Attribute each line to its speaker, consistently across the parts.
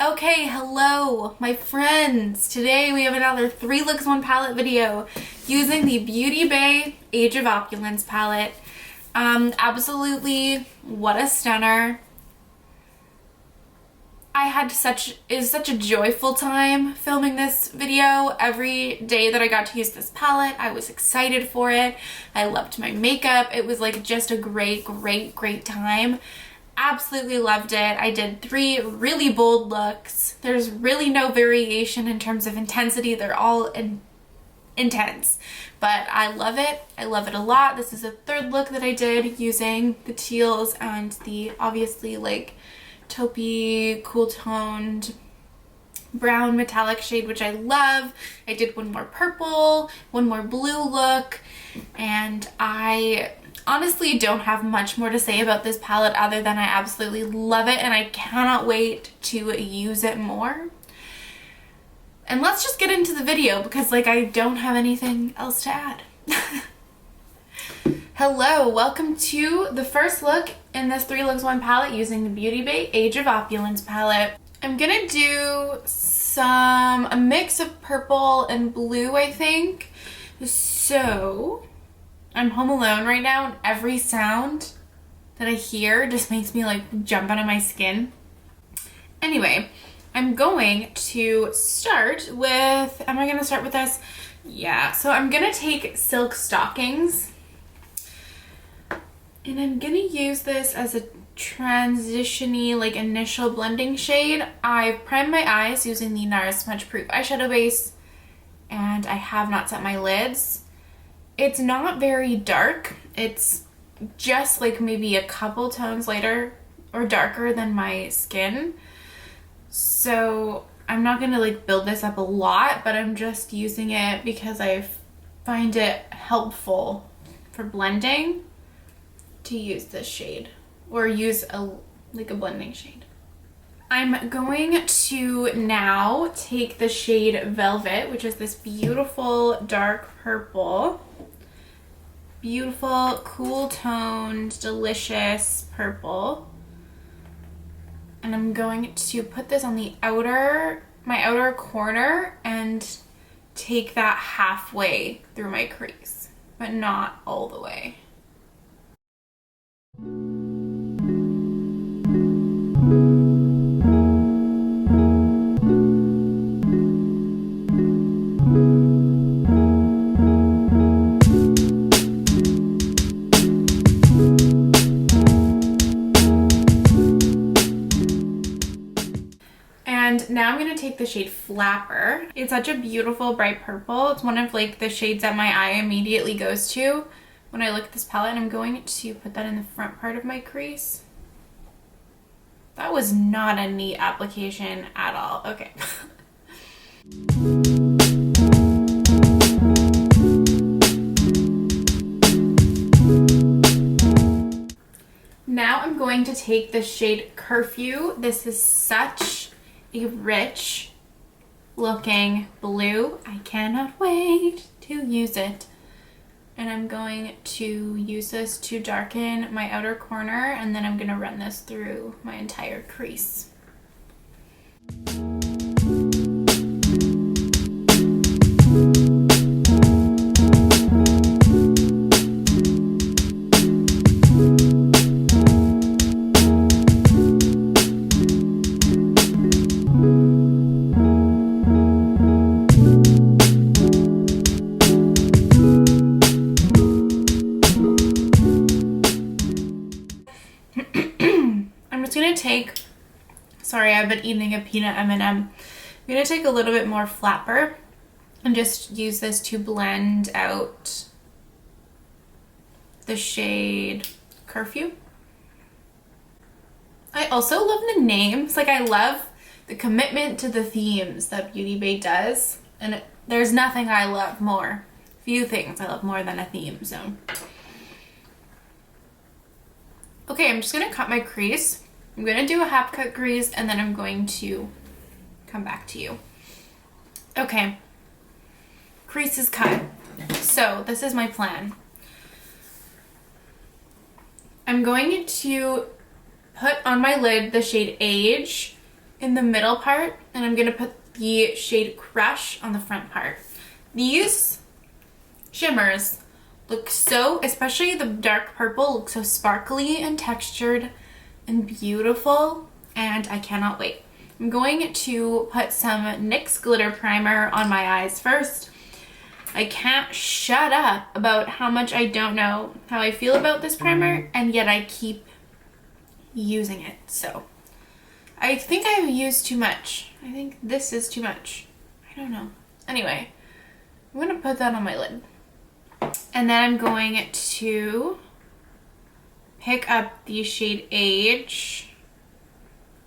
Speaker 1: Okay, hello, my friends. Today we have another 3 looks 1 palette video using the Beauty Bay Age of Opulence palette. Absolutely, what a stunner. It was such a joyful time filming this video. Every day that I got to use this palette, I was excited for it. I loved my makeup. It was like just a great time. Absolutely loved it. I did 3 really bold looks. There's really no variation in terms of intensity. They're all intense, but I love it. I love it a lot. This is a 3rd look that I did using the teals and the obviously like taupey, cool toned brown metallic shade, which I love. I did one more purple, one more blue look, and I honestly don't have much more to say about this palette other than I absolutely love it and I cannot wait to use it more. And let's just get into the video because like I don't have anything else to add. Hello, welcome to the first look in this 3 looks 1 palette using the Beauty Bay Age of Opulence palette. I'm gonna do a mix of purple and blue, I think. So I'm home alone right now and every sound that I hear just makes me like jump out of my skin. Anyway, I'm going to start with, am I going to start with this? Yeah, so I'm going to take Silk Stockings and I'm going to use this as a transition-y like initial blending shade. I've primed my eyes using the NARS Smudge Proof eyeshadow base and I have not set my lids. It's not very dark. It's just like maybe a couple tones lighter or darker than my skin. So I'm not gonna like build this up a lot, but I'm just using it because I find it helpful for blending to use this shade or use a blending shade. I'm going to now take the shade Velvet, which is this beautiful dark purple. Beautiful, cool toned, delicious purple. And I'm going to put this on the my outer corner and take that halfway through my crease, but not all the way. Now I'm going to take the shade Flapper. It's such a beautiful bright purple. It's one of like the shades that my eye immediately goes to when I look at this palette, and I'm going to put that in the front part of my crease. That was not a neat application at all. Okay. Now I'm going to take the shade Curfew. This is such a rich looking blue. I cannot wait to use it. And I'm going to use this to darken my outer corner, and then I'm going to run this through my entire crease. Sorry, I've been eating a peanut M&M. I'm going to take a little bit more Flapper and just use this to blend out the shade Curfew. I also love the names. Like, I love the commitment to the themes that Beauty Bay does. And there's nothing I love more. Few things I love more than a theme, so. Okay, I'm just going to cut my crease. I'm going to do a half cut crease and then I'm going to come back to you. Okay, crease is cut. So this is my plan. I'm going to put on my lid the shade Age in the middle part, and I'm gonna put the shade Crush on the front part. These shimmers look so, especially the dark purple, looks so sparkly and textured and beautiful, and I cannot wait. I'm going to put some NYX glitter primer on my eyes first. I can't shut up about how much I don't know how I feel about this primer, and yet I keep using it. So I think I've used too much. I think this is too much. I don't know. Anyway, I'm gonna put that on my lid. And then I'm going to pick up the shade Age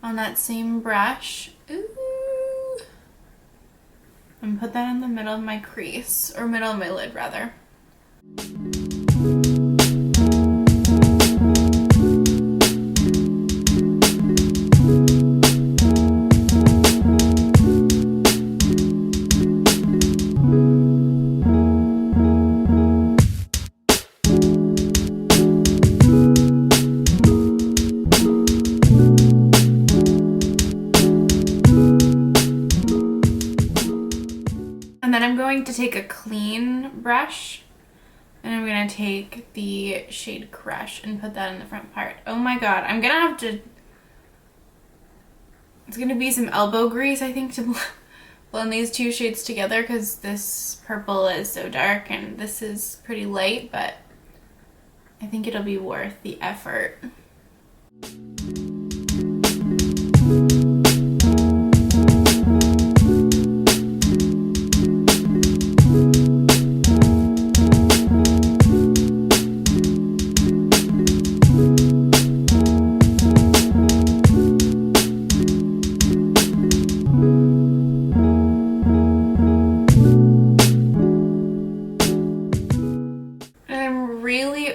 Speaker 1: on that same brush. Ooh. And put that in the middle of my crease, or middle of my lid rather. To take a clean brush, and I'm gonna take the shade Crush and put that in the front part. Oh my god, I'm gonna have to, it's gonna be some elbow grease I think to blend these two shades together, because this purple is so dark and this is pretty light, but I think it'll be worth the effort.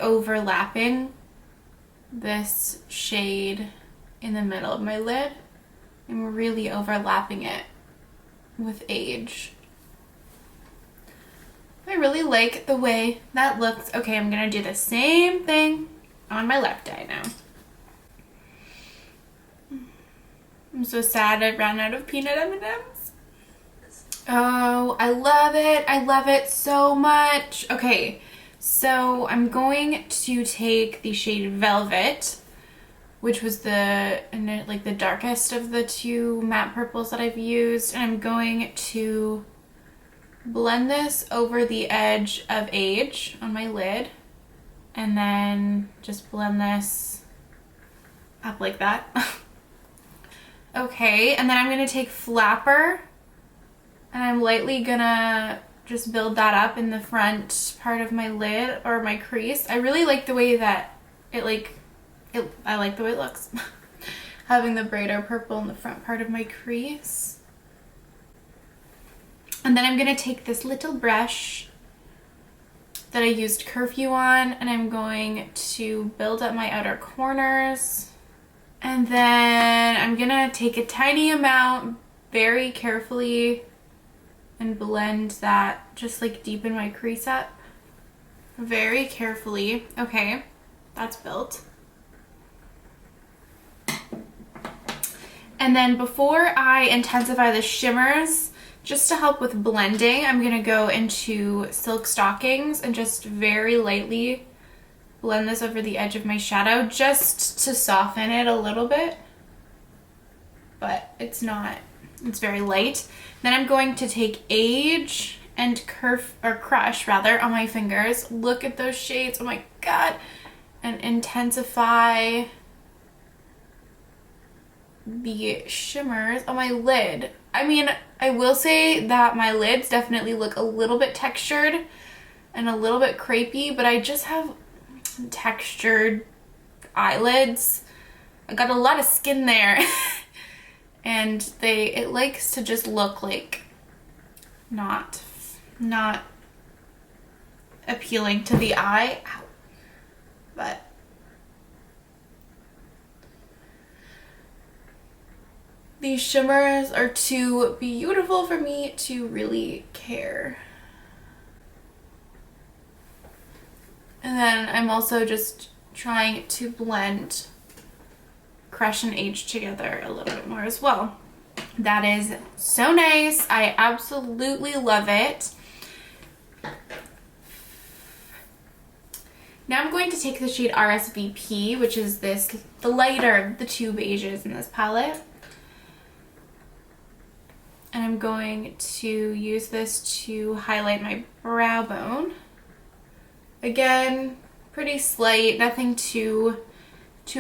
Speaker 1: Overlapping this shade in the middle of my lid. I'm really overlapping it with Age. I really like the way that looks. Okay, I'm gonna do the same thing on my left eye now. I'm so sad I ran out of peanut M&Ms. Oh, I love it. I love it so much. Okay. So I'm going to take the shade Velvet, which was the darkest of the two matte purples that I've used, and I'm going to blend this over the edge of Age on my lid, and then just blend this up like that. Okay, and then I'm going to take Flapper, and I'm lightly gonna just build that up in the front part of my lid or my crease. I really like the way that I like the way it looks. Having the brighter purple in the front part of my crease. And then I'm gonna take this little brush that I used Curfew on, and I'm going to build up my outer corners. And then I'm gonna take a tiny amount very carefully and blend that, just like deepen my crease up very carefully. Okay, that's built. And then before I intensify the shimmers, just to help with blending, I'm gonna go into Silk Stockings and just very lightly blend this over the edge of my shadow, just to soften it a little bit, but it's very light. Then I'm going to take Age and Crush rather on my fingers. Look at those shades, oh my god, and intensify the shimmers on my lid. I mean, I will say that my lids definitely look a little bit textured and a little bit crepey, but I just have textured eyelids. I got a lot of skin there. And it likes to just look like not appealing to the eye. Ow. But these shimmers are too beautiful for me to really care. And then I'm also just trying to blend Crush and Age together a little bit more as well. That is so nice. I absolutely love it. Now I'm going to take the shade RSVP, which is the lighter of the two beiges in this palette. And I'm going to use this to highlight my brow bone. Again, pretty slight, nothing too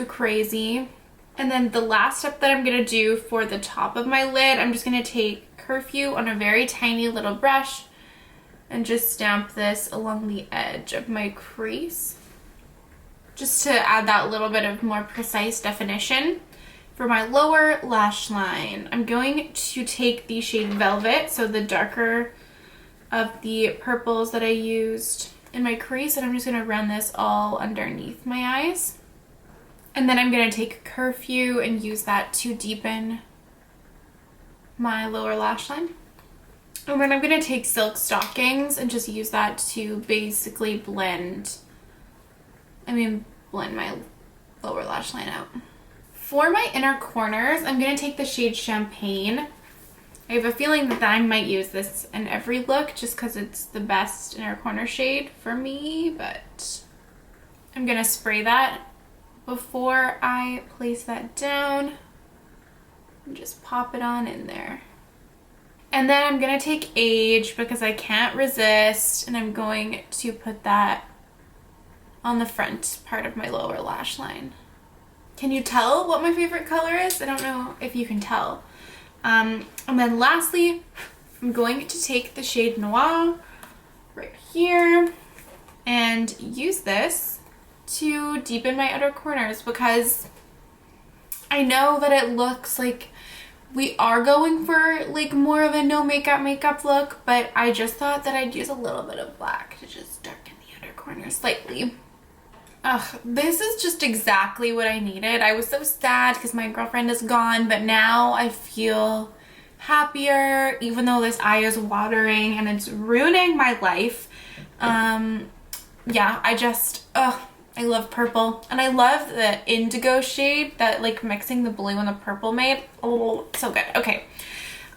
Speaker 1: crazy. And then the last step that I'm gonna do for the top of my lid, I'm just gonna take Curfew on a very tiny little brush and just stamp this along the edge of my crease, just to add that little bit of more precise definition. For my lower lash line, I'm going to take the shade Velvet, so the darker of the purples that I used in my crease, and I'm just gonna run this all underneath my eyes. And then I'm going to take Curfew and use that to deepen my lower lash line. And then I'm going to take Silk Stockings and just use that to basically blend my lower lash line out. For my inner corners, I'm going to take the shade Champagne. I have a feeling that I might use this in every look just because it's the best inner corner shade for me, but I'm going to spray that before I place that down and just pop it on in there. And then I'm gonna take Age because I can't resist, and I'm going to put that on the front part of my lower lash line. Can you tell what my favorite color is? I don't know if you can tell. And then lastly, I'm going to take the shade Noir right here and use this to deepen my outer corners, because I know that it looks like we are going for like more of a no makeup look, but I just thought that I'd use a little bit of black to just darken the outer corners slightly. Ugh, this is just exactly what I needed. I was so sad because my girlfriend is gone, but now I feel happier, even though this eye is watering and it's ruining my life. Yeah, I love purple, and I love the indigo shade that like mixing the blue and the purple made. Oh, so good. Okay,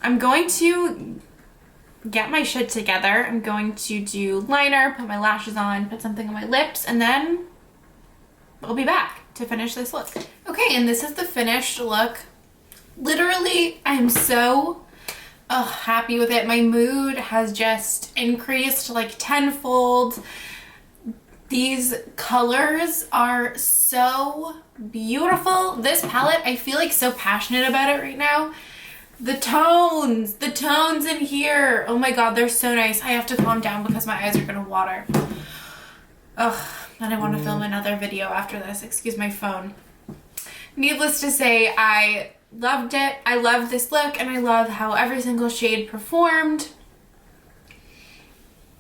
Speaker 1: I'm going to get my shit together. I'm going to do liner, put my lashes on, put something on my lips, and then I'll be back to finish this look. Okay, and this is the finished look. Literally, I'm so happy with it. My mood has just increased like tenfold. These colors are so beautiful. This palette, I feel like so passionate about it right now. The tones in here. Oh my God, they're so nice. I have to calm down because my eyes are gonna water. Ugh, and I want to film another video after this. Excuse my phone. Needless to say, I loved it. I love this look, and I love how every single shade performed.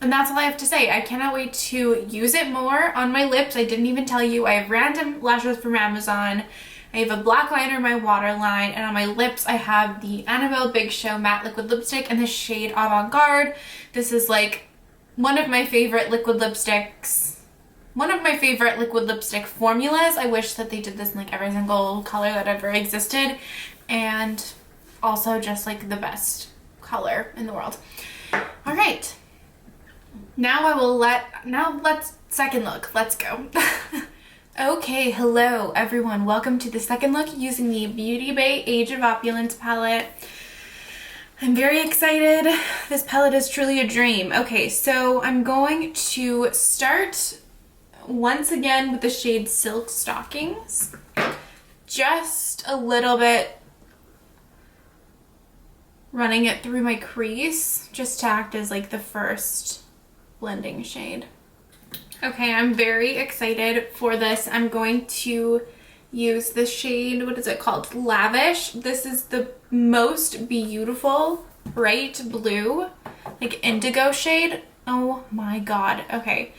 Speaker 1: And that's all I have to say. I cannot wait to use it more on my lips. I didn't even tell you. I have random lashes from Amazon. I have a black liner in my waterline. And on my lips, I have the Annabelle Big Show Matte Liquid Lipstick in the shade Avant Garde. This is like one of my favorite liquid lipsticks. One of my favorite liquid lipstick formulas. I wish that they did this in like every single color that ever existed. And also just like the best color in the world. All right. Now let's second look. Let's go. Okay, hello everyone. Welcome to the second look using the Beauty Bay Age of Opulence palette. I'm very excited. This palette is truly a dream. Okay, so I'm going to start once again with the shade Silk Stockings. Just a little bit, running it through my crease just to act as like the first blending shade. Okay, I'm very excited for this. I'm going to use the shade, what is it called? Lavish. This is the most beautiful bright blue, like indigo shade. Oh my God. Okay.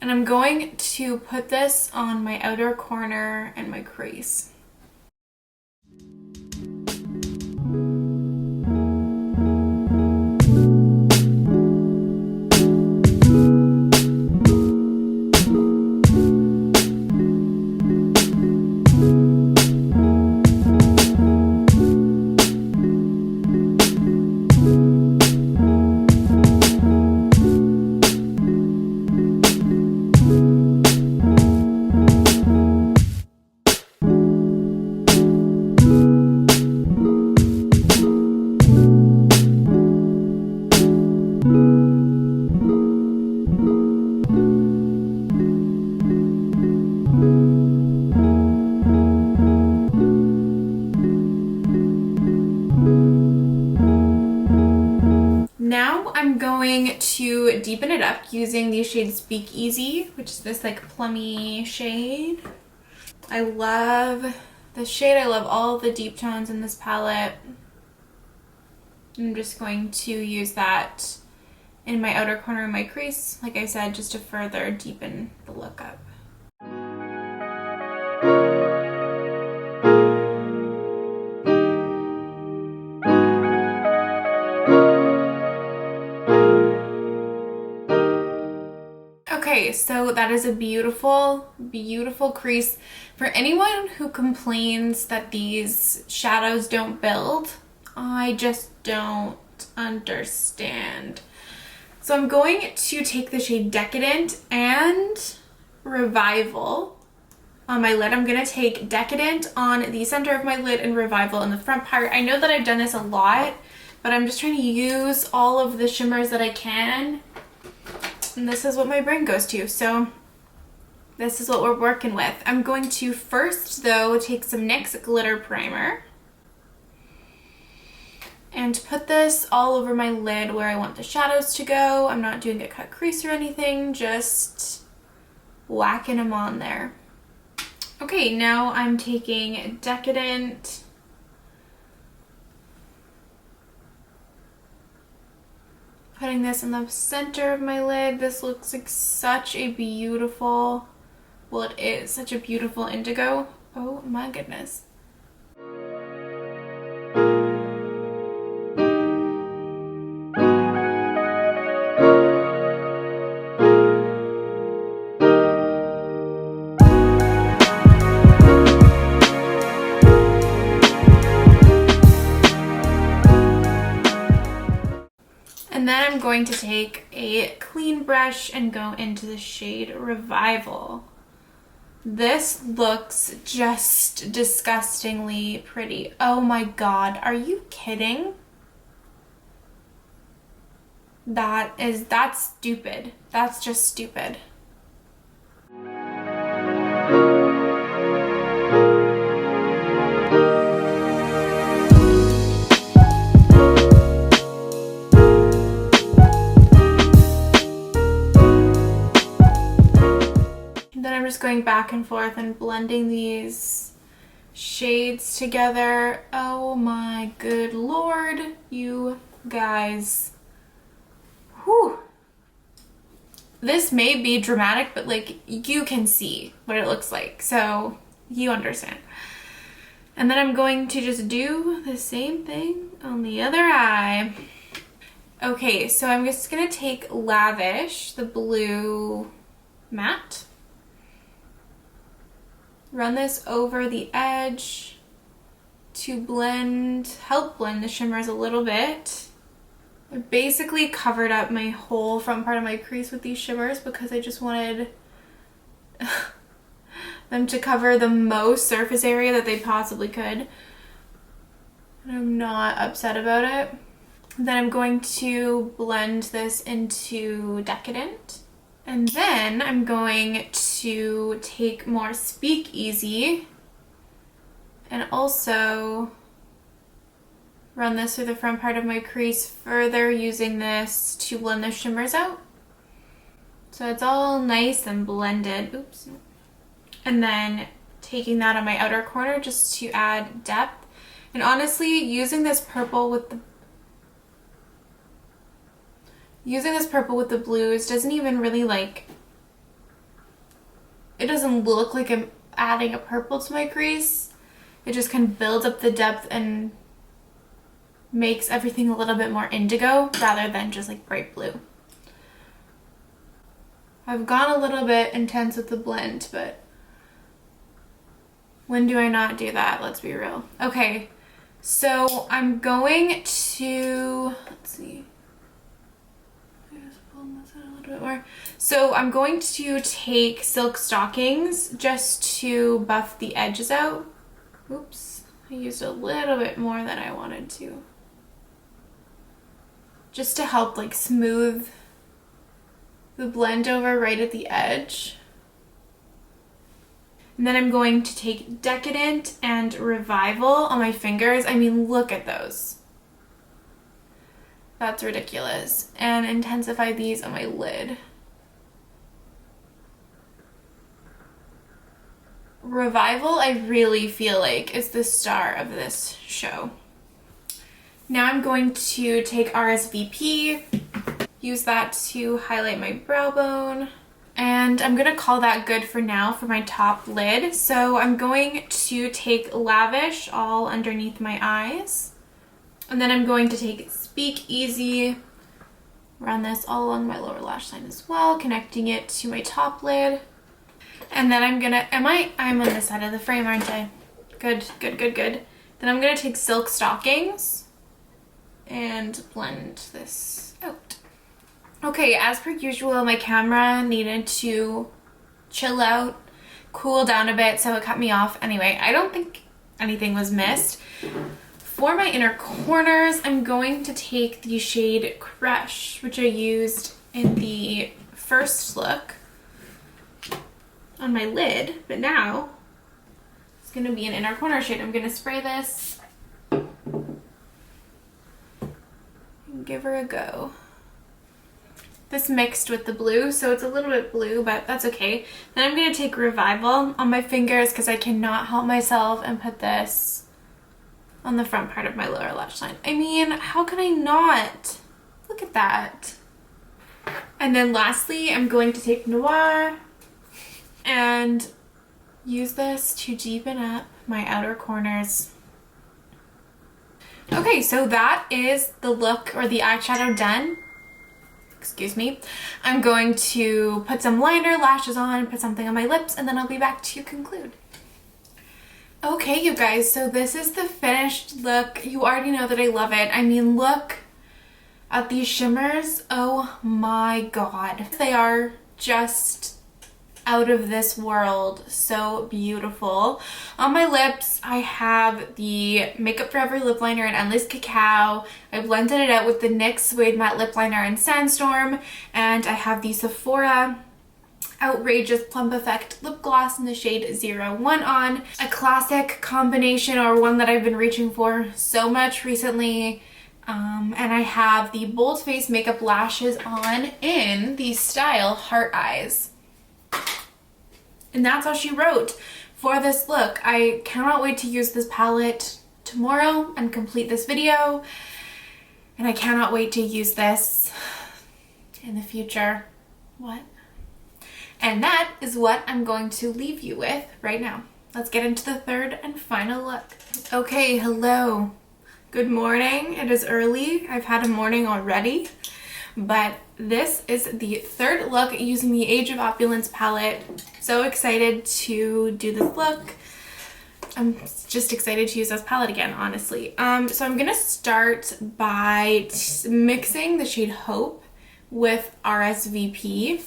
Speaker 1: And I'm going to put this on my outer corner and my crease. going to deepen it up using the shade Speakeasy, which is this like plummy shade. I love this shade. I love all the deep tones in this palette. I'm just going to use that in my outer corner of my crease, like I said, just to further deepen the look up. Okay, so that is a beautiful, beautiful crease. For anyone who complains that these shadows don't build, I just don't understand. So I'm going to take the shade Decadent and Revival on my lid. I'm going to take Decadent on the center of my lid and Revival in the front part. I know that I've done this a lot, but I'm just trying to use all of the shimmers that I can. And this is what my brain goes to. So this is what we're working with. I'm going to first, though, take some NYX Glitter Primer and put this all over my lid where I want the shadows to go. I'm not doing a cut crease or anything, just whacking them on there. Okay, now I'm taking Decadent, putting this in the center of my lid. This looks like such a beautiful, well, it is such a beautiful indigo. Oh my goodness. And then I'm going to take a clean brush and go into the shade Revival. This looks just disgustingly pretty. Oh my god, are you kidding? That's stupid. That's just stupid. Then I'm just going back and forth and blending these shades together. Oh my good lord, you guys. Whew. This may be dramatic, but like you can see what it looks like, so you understand. And then I'm going to just do the same thing on the other eye. Okay, so I'm just gonna take Lavish, the blue matte. Run this over the edge to help blend the shimmers a little bit. I basically covered up my whole front part of my crease with these shimmers because I just wanted them to cover the most surface area that they possibly could. And I'm not upset about it. Then I'm going to blend this into Decadent. And then I'm going to take more Speakeasy and also run this through the front part of my crease further, using this to blend the shimmers out. So it's all nice and blended. Oops. And then taking that on my outer corner just to add depth. And honestly, using this purple with the blues doesn't even really it doesn't look like I'm adding a purple to my crease. It just kind of builds up the depth and makes everything a little bit more indigo rather than just like bright blue. I've gone a little bit intense with the blend, but when do I not do that? Let's be real. Okay, so I'm going to, let's see. So I'm going to take Silk Stockings just to buff the edges out. Oops, I used a little bit more than I wanted to. Just to help like smooth the blend over right at the edge. And then I'm going to take Decadent and Revival on my fingers. I mean, look at those. That's ridiculous. And intensify these on my lid. Revival, I really feel like, is the star of this show. Now I'm going to take RSVP, use that to highlight my brow bone, and I'm gonna call that good for now for my top lid. So I'm going to take Lavish all underneath my eyes, and then I'm going to take Speak Easy, run this all along my lower lash line as well, connecting it to my top lid. And then I'm gonna, I'm on this side of the frame, aren't I? Good, good, good, good. Then I'm gonna take Silk Stockings and blend this out. Okay, as per usual, my camera needed to chill out, cool down a bit, so it cut me off. Anyway, I don't think anything was missed. For my inner corners, I'm going to take the shade Crush, which I used in the first look on my lid, but now it's gonna be an inner corner shade. I'm gonna spray this and give her a go. This mixed with the blue, so it's a little bit blue, but that's okay. Then I'm gonna take Revival on my fingers because I cannot help myself and put this on the front part of my lower lash line. I mean, how can I not? Look at that. And then lastly, I'm going to take Noir and use this to deepen up my outer corners. Okay, so that is the look or the eyeshadow done. Excuse me. I'm going to put some liner, lashes on, put something on my lips, and then I'll be back to conclude. Okay, you guys, so this is the finished look. You already know that I love it. I mean, look at these shimmers. Oh my god. They are just out of this world. So beautiful. On my lips, I have the Makeup Forever lip liner in Endless Cacao. I blended it out with the NYX Suede Matte Lip Liner in Sandstorm. And I have the Sephora Outrageous Plump Effect lip gloss in the shade 01 on. A classic combination, or one that I've been reaching for so much recently. And I have the Bold Face Makeup lashes on in the style Heart Eyes. And that's all she wrote for this look. I cannot wait to use this palette tomorrow and complete this video. And I cannot wait to use this in the future. What? And that is what I'm going to leave you with right now. Let's get into the third and final look. Okay, hello. Good morning. It is early. I've had a morning already. But this is the third look using the Age of Opulence palette. So excited to do this look. I'm just excited to use this palette again, honestly. So I'm gonna start by mixing the shade Hope with RSVP.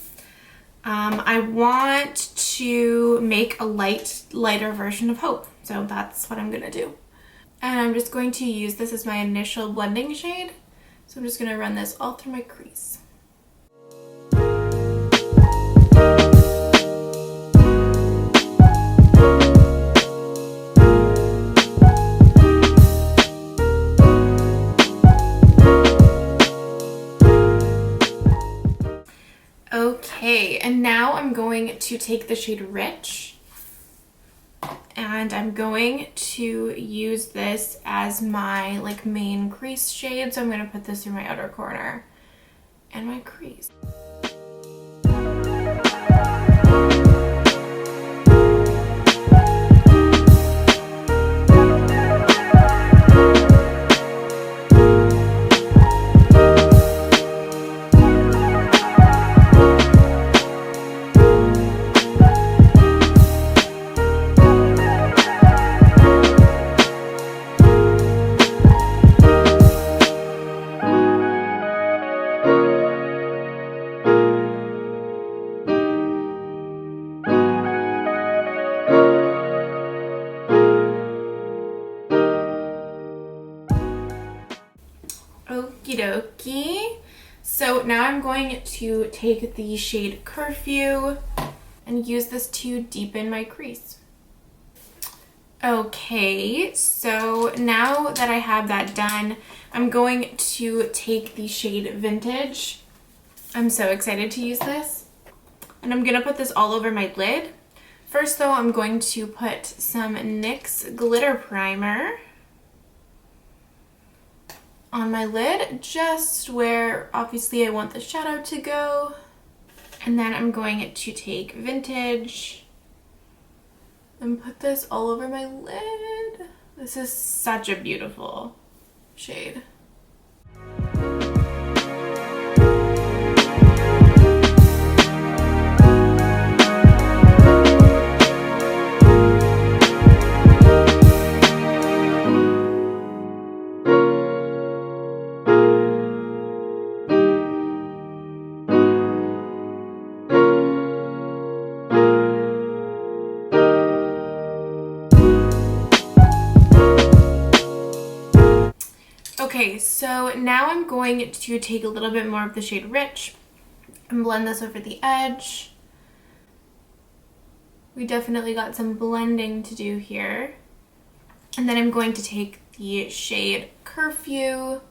Speaker 1: I want to make a lighter version of Hope. So that's what I'm gonna do. And I'm just going to use this as my initial blending shade. So I'm just gonna run this all through my crease. Okay, and now I'm going to take the shade Rich, and I'm going to use this as my main crease shade. So I'm going to put this through my outer corner and my crease. Okie dokie. So now I'm going to take the shade Curfew and use this to deepen my crease. Okay, so now that I have that done, I'm going to take the shade Vintage. I'm so excited to use this. And I'm gonna put this all over my lid. First though, I'm going to put some NYX glitter primer on my lid, just where obviously I want the shadow to go. And then I'm going to take Vintage and put this all over my lid. This is such a beautiful shade. Okay, so now I'm going to take a little bit more of the shade Rich and blend this over the edge. We definitely got some blending to do here. And then I'm going to take the shade Curfew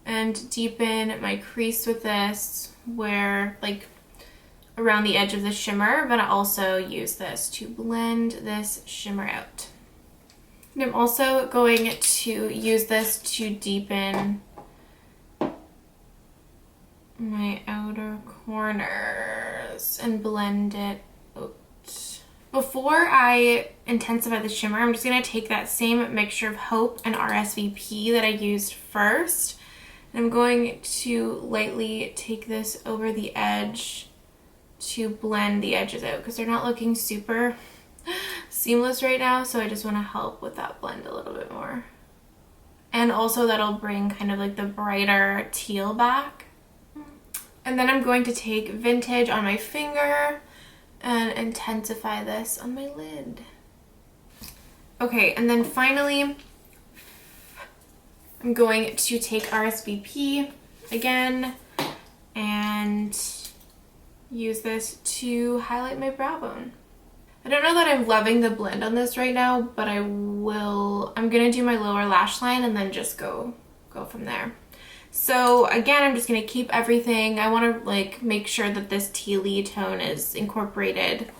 Speaker 1: and deepen my crease with this, where like around the edge of the shimmer, but I also use this to blend this shimmer out. And I'm also going to use this to deepen my outer corners and blend it out. Before I intensify the shimmer, I'm just going to take that same mixture of Hope and RSVP that I used first. And I'm going to lightly take this over the edge to blend the edges out because they're not looking super seamless right now, so I just want to help with that blend a little bit more. And also that'll bring kind of like the brighter teal back. And then I'm going to take Vintage on my finger and intensify this on my lid. Okay, and then finally I'm going to take RSVP again and use this to highlight my brow bone. I don't know that I'm loving the blend on this right now, but I'm gonna do my lower lash line and then just go from there. So again, I'm just gonna keep everything. I wanna like make sure that this tealy tone is incorporated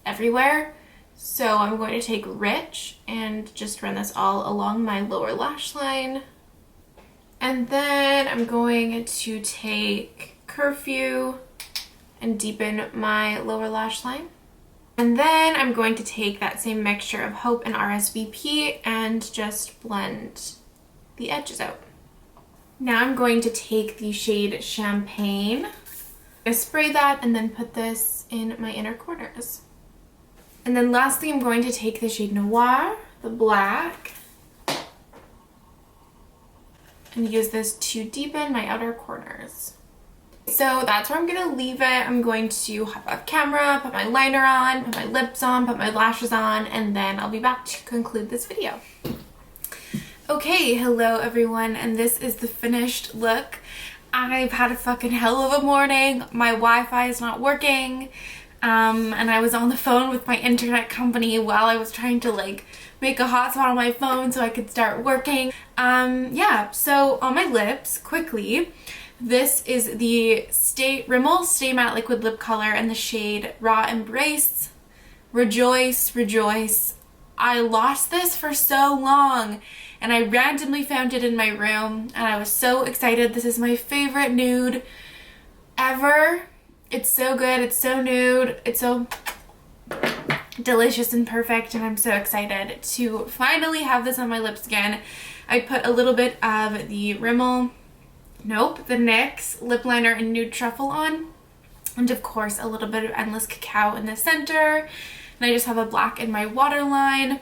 Speaker 1: everywhere. So I'm going to take Rich and just run this all along my lower lash line. And then I'm going to take Curfew and deepen my lower lash line. And then I'm going to take that same mixture of Hope and RSVP and just blend the edges out. Now I'm going to take the shade Champagne. I'm gonna spray that and then put this in my inner corners. And then lastly, I'm going to take the shade Noir, the black, and use this to deepen my outer corners. So that's where I'm going to leave it. I'm going to hop off camera, put my liner on, put my lips on, put my lashes on, and then I'll be back to conclude this video. Okay, hello everyone, and this is the finished look. I've had a fucking hell of a morning. My Wi-Fi is not working, and I was on the phone with my internet company while I was trying to like make a hotspot on my phone so I could start working. Yeah, so on my lips, quickly, this is the Rimmel Stay Matte Liquid Lip Color in the shade Raw Embrace. Rejoice, rejoice. I lost this for so long and I randomly found it in my room and I was so excited. This is my favorite nude ever. It's so good. It's so nude. It's so delicious and perfect, and I'm so excited to finally have this on my lips again. I put a little bit of the Rimmel, the NYX lip liner in Nude Truffle on, and of course a little bit of Endless Cacao in the center, and I just have a black in my waterline.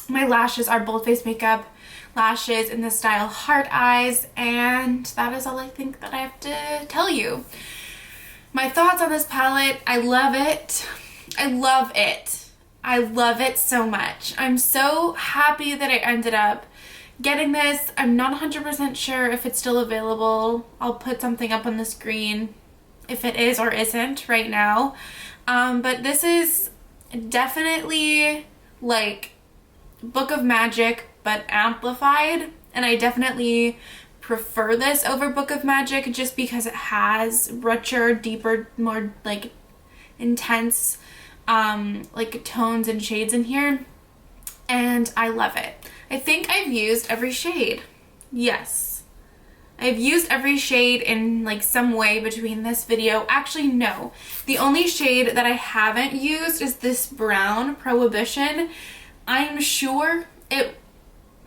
Speaker 1: My lashes are Bold Face Makeup lashes in the style Heart Eyes, and that is all I think that I have to tell you. My thoughts on this palette: I love it. I love it. I love it so much. I'm so happy that I ended up getting this. I'm not 100% sure if it's still available. I'll put something up on the screen if it is or isn't right now. But this is definitely like Book of Magic but amplified, and I definitely prefer this over Book of Magic just because it has richer, deeper, more like intense like tones and shades in here, and I love it. I think I've used every shade. Yes, I've used every shade in like some way between this video. Actually, no. The only shade that I haven't used is this brown Prohibition. I'm sure it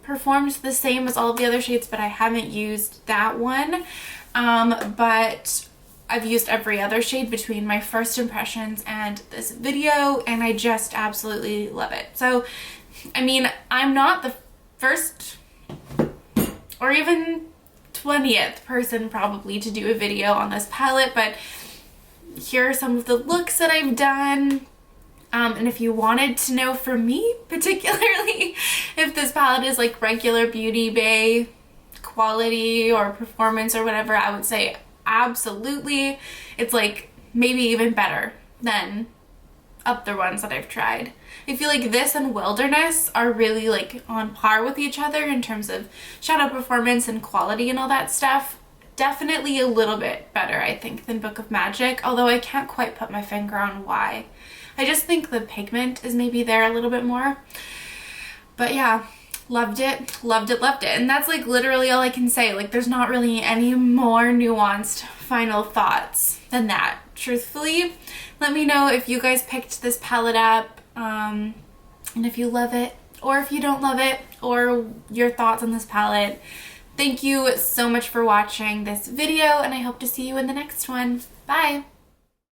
Speaker 1: performs the same as all of the other shades, but I haven't used that one. But I've used every other shade between my first impressions and this video, and I just absolutely love it. So, I mean, I'm not the first or even 20th person probably to do a video on this palette, but here are some of the looks that I've done. And if you wanted to know from me particularly if this palette is like regular Beauty Bay quality or performance or whatever, I would say absolutely. It's like maybe even better than other ones that I've tried. I feel like this and Wilderness are really like on par with each other in terms of shadow performance and quality and all that stuff. Definitely a little bit better, I think, than Book of Magic, although I can't quite put my finger on why. I just think the pigment is maybe there a little bit more. But yeah, loved it, loved it, loved it. And that's like literally all I can say. Like there's not really any more nuanced final thoughts than that, truthfully. Let me know if you guys picked this palette up, and if you love it, or if you don't love it, or your thoughts on this palette. Thank you so much for watching this video, and I hope to see you in the next one. Bye!